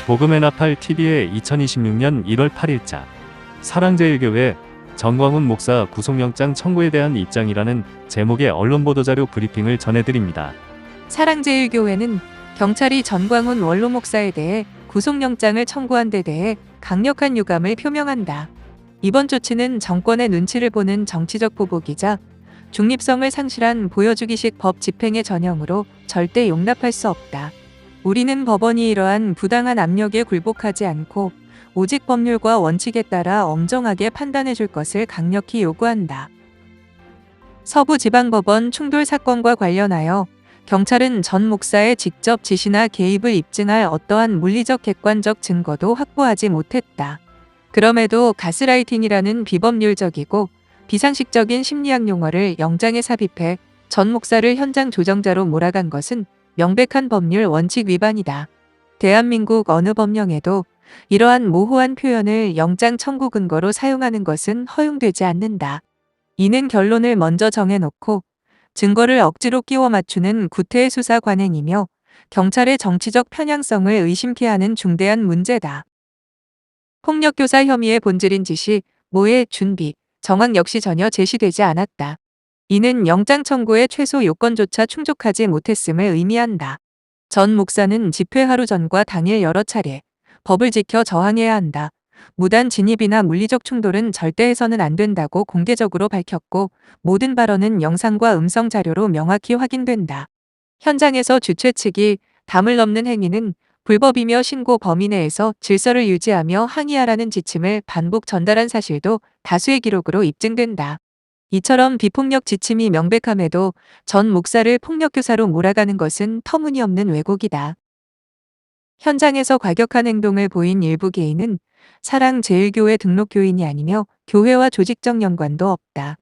복음의 나팔 TV의 2026년 1월 8일자 사랑제일교회 전광훈 목사 구속영장 청구에 대한 입장이라는 제목의 언론 보도자료 브리핑을 전해드립니다. 사랑제일교회는 경찰이 전광훈 원로 목사에 대해 구속영장을 청구한 데 대해 강력한 유감을 표명한다. 이번 조치는 정권의 눈치를 보는 정치적 보복이자 중립성을 상실한 보여주기식 법 집행의 전형으로 절대 용납할 수 없다. 우리는 법원이 이러한 부당한 압력에 굴복하지 않고 오직 법률과 원칙에 따라 엄정하게 판단해 줄 것을 강력히 요구한다. 서부지방법원 충돌 사건과 관련하여 경찰은 전 목사의 직접 지시나 개입을 입증할 어떠한 물리적 객관적 증거도 확보하지 못했다. 그럼에도 가스라이팅이라는 비법률적이고 비상식적인 심리학 용어를 영장에 삽입해 전 목사를 현장 조정자로 몰아간 것은 명백한 법률 원칙 위반이다. 대한민국 어느 법령에도 이러한 모호한 표현을 영장 청구 근거로 사용하는 것은 허용되지 않는다. 이는 결론을 먼저 정해놓고 증거를 억지로 끼워 맞추는 구태의 수사 관행이며 경찰의 정치적 편향성을 의심케 하는 중대한 문제다. 폭력교사 혐의의 본질인 지시, 모의, 준비, 정황 역시 전혀 제시되지 않았다. 이는 영장 청구의 최소 요건조차 충족하지 못했음을 의미한다. 전 목사는 집회 하루 전과 당일 여러 차례 법을 지켜 저항해야 한다. 무단 진입이나 물리적 충돌은 절대 해서는 안 된다고 공개적으로 밝혔고 모든 발언은 영상과 음성 자료로 명확히 확인된다. 현장에서 주최 측이 담을 넘는 행위는 불법이며 신고 범위 내에서 질서를 유지하며 항의하라는 지침을 반복 전달한 사실도 다수의 기록으로 입증된다. 이처럼 비폭력 지침이 명백함에도 전 목사를 폭력교사로 몰아가는 것은 터무니없는 왜곡이다. 현장에서 과격한 행동을 보인 일부 개인은 사랑제일교회 등록 교인이 아니며 교회와 조직적 연관도 없다.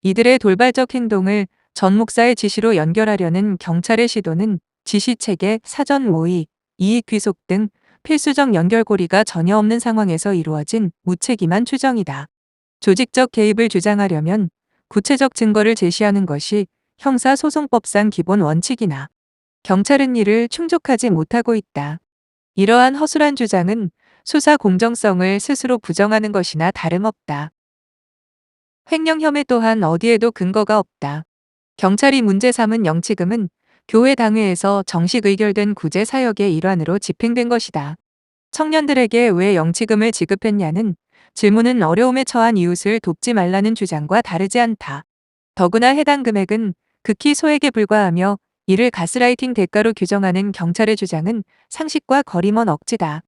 이들의 돌발적 행동을 전 목사의 지시로 연결하려는 경찰의 시도는 지시체계, 사전 모의, 이익 귀속 등 필수적 연결고리가 전혀 없는 상황에서 이루어진 무책임한 추정이다. 조직적 개입을 주장하려면 구체적 증거를 제시하는 것이 형사소송법상 기본 원칙이나 경찰은 이를 충족하지 못하고 있다. 이러한 허술한 주장은 수사 공정성을 스스로 부정하는 것이나 다름없다. 횡령 혐의 또한 어디에도 근거가 없다. 경찰이 문제 삼은 영치금은 교회 당회에서 정식 의결된 구제 사역의 일환으로 집행된 것이다. 청년들에게 왜 영치금을 지급했냐는 질문은 어려움에 처한 이웃을 돕지 말라는 주장과 다르지 않다. 더구나 해당 금액은 극히 소액에 불과하며 이를 가스라이팅 대가로 규정하는 경찰의 주장은 상식과 거리먼 억지다.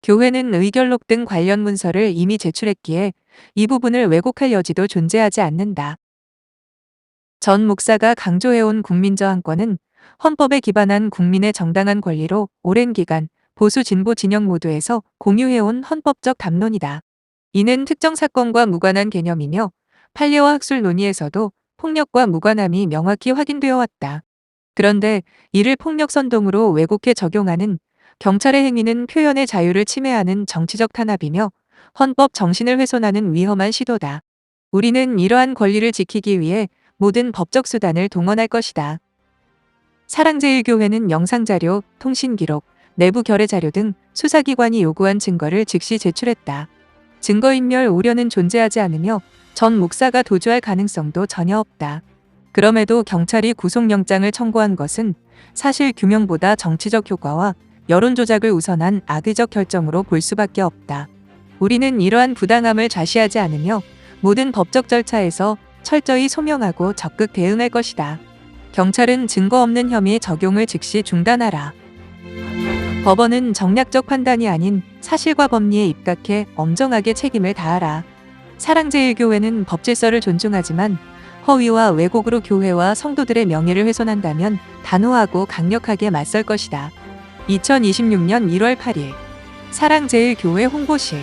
교회는 의결록 등 관련 문서를 이미 제출했기에 이 부분을 왜곡할 여지도 존재하지 않는다. 전 목사가 강조해온 국민저항권은 헌법에 기반한 국민의 정당한 권리로 오랜 기간 보수 진보 진영 모두에서 공유해온 헌법적 담론이다. 이는 특정 사건과 무관한 개념이며 판례와 학술 논의에서도 폭력과 무관함이 명확히 확인되어 왔다. 그런데 이를 폭력 선동으로 왜곡해 적용하는 경찰의 행위는 표현의 자유를 침해하는 정치적 탄압이며 헌법 정신을 훼손하는 위험한 시도다. 우리는 이러한 권리를 지키기 위해 모든 법적 수단을 동원할 것이다. 사랑제일교회는 영상자료, 통신기록, 내부 결의 자료 등 수사기관이 요구한 증거를 즉시 제출했다. 증거인멸 우려는 존재하지 않으며 전 목사가 도주할 가능성도 전혀 없다. 그럼에도 경찰이 구속영장을 청구한 것은 사실 규명보다 정치적 효과와 여론 조작을 우선한 악의적 결정으로 볼 수밖에 없다. 우리는 이러한 부당함을 좌시하지 않으며 모든 법적 절차에서 철저히 소명하고 적극 대응할 것이다. 경찰은 증거 없는 혐의 적용을 즉시 중단하라. 법원은 정략적 판단이 아닌 사실과 법리에 입각해 엄정하게 책임을 다하라. 사랑제일교회는 법질서를 존중하지만 허위와 왜곡으로 교회와 성도들의 명예를 훼손한다면 단호하고 강력하게 맞설 것이다. 2026년 1월 8일 사랑제일교회 홍보실